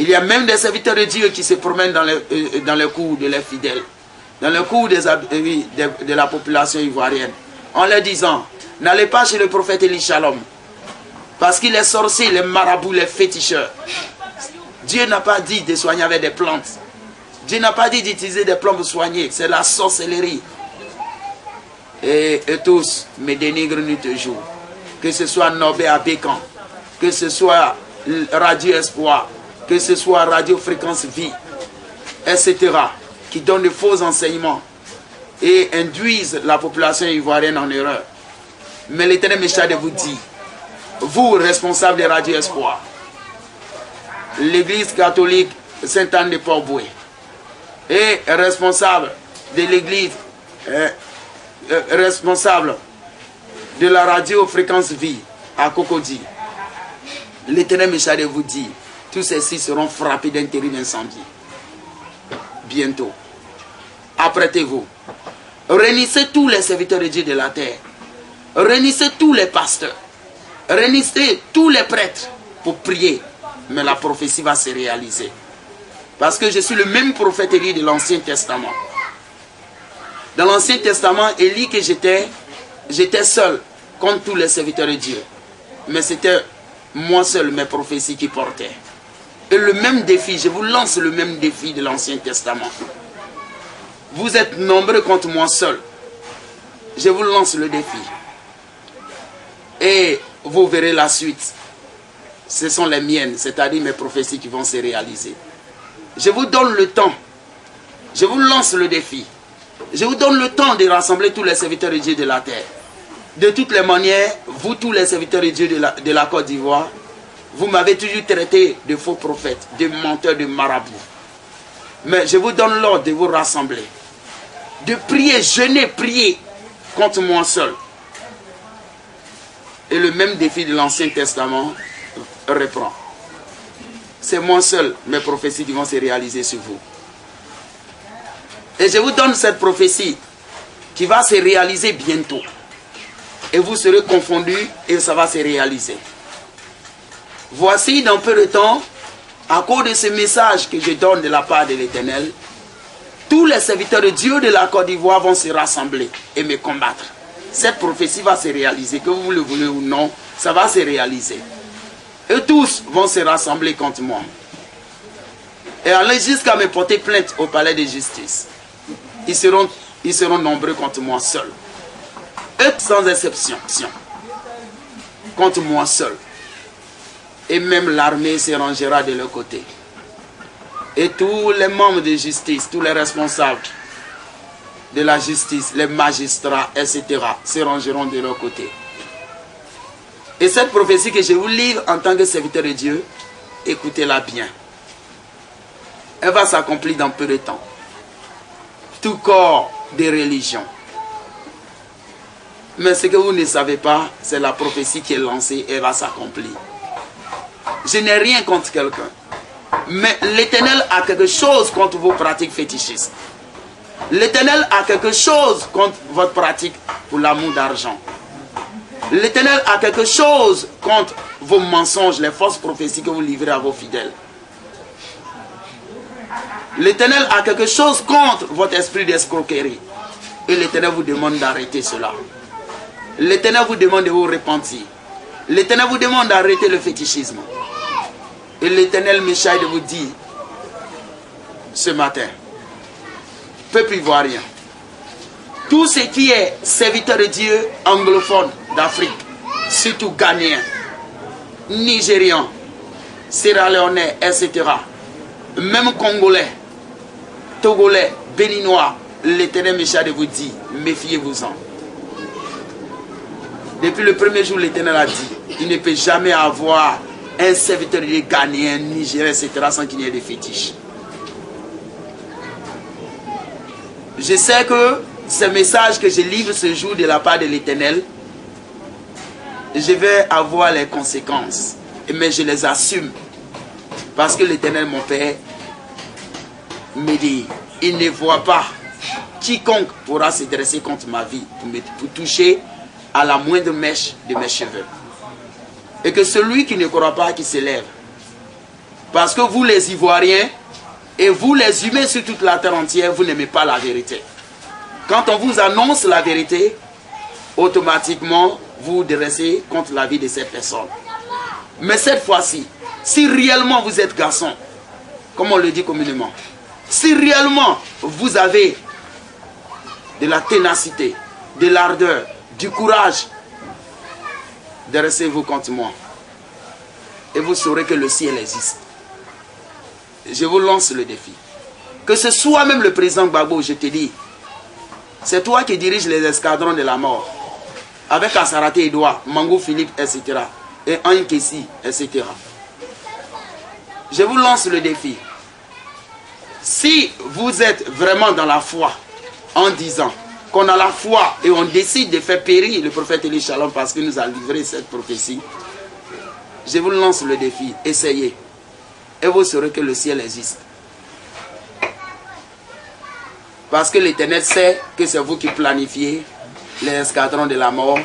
Il y a même des serviteurs de Dieu qui se promènent dans les cours de les fidèles, dans les cours de la population ivoirienne, en leur disant, n'allez pas chez le prophète Élie Shalom, parce qu'il est sorcier, les marabouts, les féticheurs. Dieu n'a pas dit de soigner avec des plantes. Dieu n'a pas dit d'utiliser des plantes pour soigner. C'est la sorcellerie. Et tous me dénigrent nuit et jour. Que ce soit Nobé à Bécan, que ce soit Radio Espoir, que ce soit Radio Fréquence Vie, etc., qui donnent de faux enseignements et induisent la population ivoirienne en erreur. Mais l'Éternel me charge de vous dire, vous, responsables de Radio Espoir, l'Église catholique Sainte-Anne de Port-Boué, et responsable de l'Église, responsable de la Radio Fréquence Vie à Cocody, l'Éternel me charge de vous dire, tous ceux-ci seront frappés d'un terrible incendie. Bientôt. Apprêtez-vous. Réunissez tous les serviteurs de Dieu de la terre. Réunissez tous les pasteurs. Réunissez tous les prêtres pour prier. Mais la prophétie va se réaliser. Parce que je suis le même prophète Élie de l'Ancien Testament. Dans l'Ancien Testament, Élie que j'étais seul contre tous les serviteurs de Dieu. Mais c'était moi seul mes prophéties qui portaient. Et le même défi, je vous lance le même défi de l'Ancien Testament. Vous êtes nombreux contre moi seul. Je vous lance le défi. Et vous verrez la suite. Ce sont les miennes, c'est-à-dire mes prophéties qui vont se réaliser. Je vous donne le temps. Je vous lance le défi. Je vous donne le temps de rassembler tous les serviteurs de Dieu de la terre. De toutes les manières, vous tous les serviteurs de Dieu de la Côte d'Ivoire, vous m'avez toujours traité de faux prophètes, de menteurs, de marabouts. Mais je vous donne l'ordre de vous rassembler. De prier, jeûner, prier contre moi seul. Et le même défi de l'Ancien Testament reprend. C'est moi seul, mes prophéties qui vont se réaliser sur vous. Et je vous donne cette prophétie qui va se réaliser bientôt. Et vous serez confondus et ça va se réaliser. Voici dans peu de temps, à cause de ce message que je donne de la part de l'Éternel, tous les serviteurs de Dieu de la Côte d'Ivoire vont se rassembler et me combattre. Cette prophétie va se réaliser, que vous le voulez ou non, ça va se réaliser. Et tous vont se rassembler contre moi. Et aller jusqu'à me porter plainte au palais de justice. Ils seront nombreux contre moi seul. Et sans exception. Contre moi seul. Et même l'armée se rangera de leur côté. Et tous les membres de justice, tous les responsables de la justice, les magistrats, etc., se rangeront de leur côté. Et cette prophétie que je vous livre en tant que serviteur de Dieu, écoutez-la bien. Elle va s'accomplir dans peu de temps. Tout corps de religion. Mais ce que vous ne savez pas, c'est la prophétie qui est lancée et elle va s'accomplir. Je n'ai rien contre quelqu'un. Mais l'Éternel a quelque chose contre vos pratiques fétichistes. L'Éternel a quelque chose contre votre pratique pour l'amour d'argent. L'Éternel a quelque chose contre vos mensonges, les fausses prophéties que vous livrez à vos fidèles. L'Éternel a quelque chose contre votre esprit d'escroquerie. Et l'Éternel vous demande d'arrêter cela. L'Éternel vous demande de vous repentir. L'Éternel vous demande d'arrêter le fétichisme. Et l'Éternel me charge de vous dire ce matin, peuple ivoirien, tout ce qui est serviteur de Dieu anglophone d'Afrique, surtout Ghanéen, Nigérian, Sierra-Léonais, etc., même Congolais, Togolais, Béninois, l'Éternel me charge de vous dire, méfiez-vous-en. Depuis le premier jour, l'Éternel a dit, il ne peut jamais avoir un serviteur de Dieu ghanéen, nigérien, etc., sans qu'il y ait des fétiches. Je sais que ce message que je livre ce jour de la part de l'Éternel, je vais avoir les conséquences, mais je les assume. Parce que l'Éternel, mon Père, me dit, il ne voit pas quiconque pourra se dresser contre ma vie pour toucher à la moindre mèche de mes cheveux. Et que celui qui ne croit pas, qui s'élève, Parce que vous les Ivoiriens, et vous les humains sur toute la terre entière, vous n'aimez pas la vérité. Quand on vous annonce la vérité, automatiquement, vous vous dressez contre la vie de ces personnes. Mais cette fois-ci, si réellement vous êtes garçon, comme on le dit communément, si réellement vous avez de la ténacité, de l'ardeur, du courage, dressez-vous contre moi. Et vous saurez que le ciel existe. Je vous lance le défi. Que ce soit même le président Gbagbo, je te dis, c'est toi qui diriges les escadrons de la mort. Avec Assaraté Edouard, Mango Philippe, etc. Et Anne Kessi, etc. Je vous lance le défi. Si vous êtes vraiment dans la foi, en disant qu'on a la foi et on décide de faire périr le prophète Élie Shalom parce qu'il nous a livré cette prophétie, je vous lance le défi. Essayez. Et vous saurez que le ciel existe. Parce que l'Éternel sait que c'est vous qui planifiez les escadrons de la mort,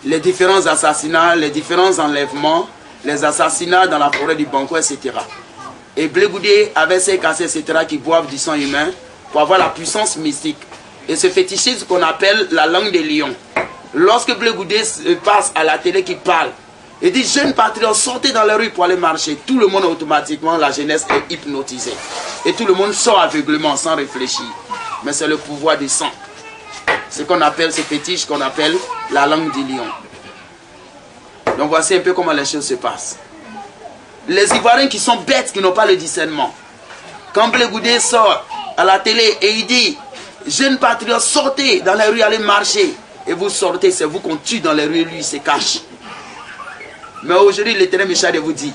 les différents assassinats, les différents enlèvements, les assassinats dans la forêt du Banco, etc. Et Blé Goudé avec ses cassés, etc. qui boivent du sang humain pour avoir la puissance mystique. Et ce fétichisme qu'on appelle la langue des lions. Lorsque Blé Goudé passe à la télé qui parle, il dit jeunes patriotes, sortez dans les rues pour aller marcher. Tout le monde automatiquement, la jeunesse est hypnotisée. Et tout le monde sort aveuglement sans réfléchir. Mais c'est le pouvoir du sang. Ce qu'on appelle, ce fétiche qu'on appelle la langue du lion. Donc voici un peu comment les choses se passent. Les Ivoiriens qui sont bêtes, qui n'ont pas le discernement. Quand Blé Goudé sort à la télé et il dit jeunes patriotes, sortez dans les rues, allez marcher. Et vous sortez, c'est vous qu'on tue dans les rues, lui il se cache. Mais aujourd'hui, l'Éternel Michel vous dit,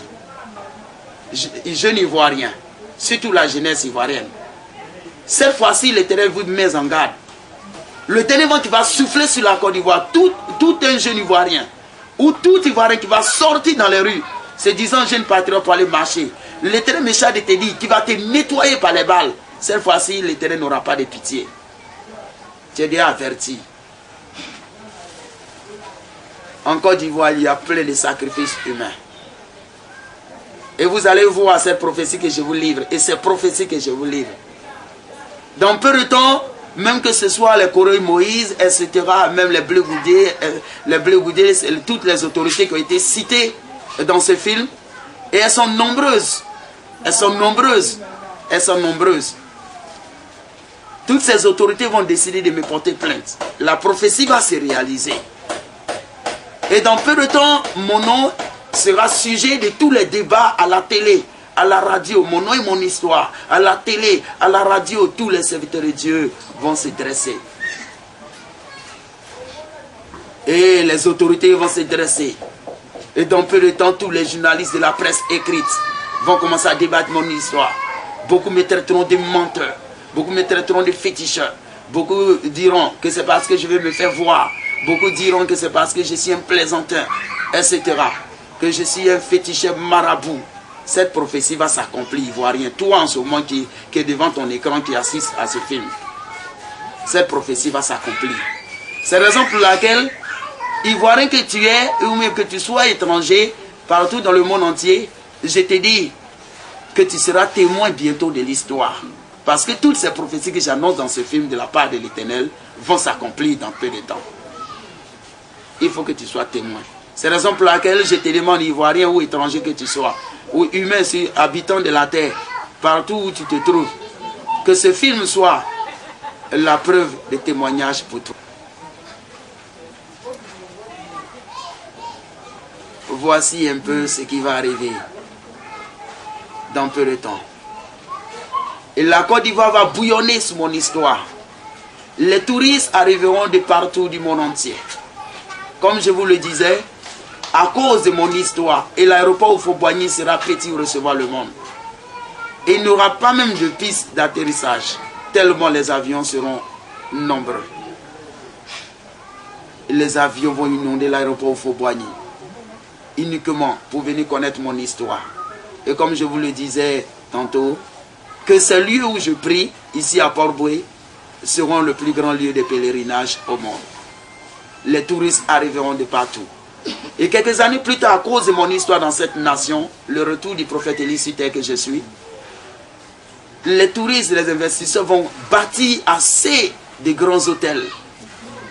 jeunes Ivoiriens, surtout la jeunesse ivoirienne, cette fois-ci, l'Éternel vous met en garde. L'Éternel qui va souffler sur la Côte d'Ivoire, tout un jeune Ivoirien, ou tout Ivoirien qui va sortir dans les rues, se disant jeune patriote pour aller marcher. L'Éternel Michel te dit qu'il va te nettoyer par les balles. Cette fois-ci, l'Éternel n'aura pas de pitié. Tu es déjà averti. En Côte d'Ivoire, il y a plein de sacrifices humains. Et vous allez voir cette prophétie que je vous livre. Et ces prophéties que je vous livre. Dans peu de temps, même que ce soit les Corée Moïse, etc., même les Blé Goudé, toutes les autorités qui ont été citées dans ce film, et elles sont nombreuses. Elles sont nombreuses. Elles sont nombreuses. Toutes ces autorités vont décider de me porter plainte. La prophétie va se réaliser. Et dans peu de temps, mon nom sera sujet de tous les débats à la télé, à la radio. Mon nom et mon histoire. À la télé, à la radio, tous les serviteurs de Dieu vont se dresser. Et les autorités vont se dresser. Et dans peu de temps, tous les journalistes de la presse écrite vont commencer à débattre mon histoire. Beaucoup me traiteront de menteur. Beaucoup me traiteront de féticheur. Beaucoup diront que c'est parce que je vais me faire voir. Beaucoup diront que c'est parce que je suis un plaisantin, etc. Que je suis un féticheur marabout. Cette prophétie va s'accomplir, Ivoirien. Toi en ce moment qui est devant ton écran, qui assiste à ce film. Cette prophétie va s'accomplir. C'est la raison pour laquelle, Ivoirien que tu es, ou même que tu sois étranger, partout dans le monde entier, je te dis que tu seras témoin bientôt de l'histoire. Parce que toutes ces prophéties que j'annonce dans ce film de la part de l'Éternel vont s'accomplir dans peu de temps. Il faut que tu sois témoin. C'est la raison pour laquelle je te demande, Ivoirien ou étranger que tu sois, ou humain, habitant de la terre, partout où tu te trouves, que ce film soit la preuve de témoignage pour toi. Voici un peu ce qui va arriver dans peu de temps. Et la Côte d'Ivoire va bouillonner sur mon histoire. Les touristes arriveront de partout du monde entier. Comme je vous le disais, à cause de mon histoire, et l'aéroport Houphouët-Boigny sera petit pour recevoir le monde. Et il n'y aura pas même de piste d'atterrissage, tellement les avions seront nombreux. Et les avions vont inonder l'aéroport Houphouët-Boigny, uniquement pour venir connaître mon histoire. Et comme je vous le disais tantôt, que ces lieux où je prie, ici à Port-Boué, seront le plus grand lieu de pèlerinage au monde. Les touristes arriveront de partout. Et quelques années plus tard, à cause de mon histoire dans cette nation, le retour du prophète Élie tel que je suis, les touristes, les investisseurs vont bâtir assez de grands hôtels,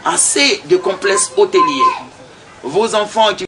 assez de complexes hôteliers. Vos enfants qui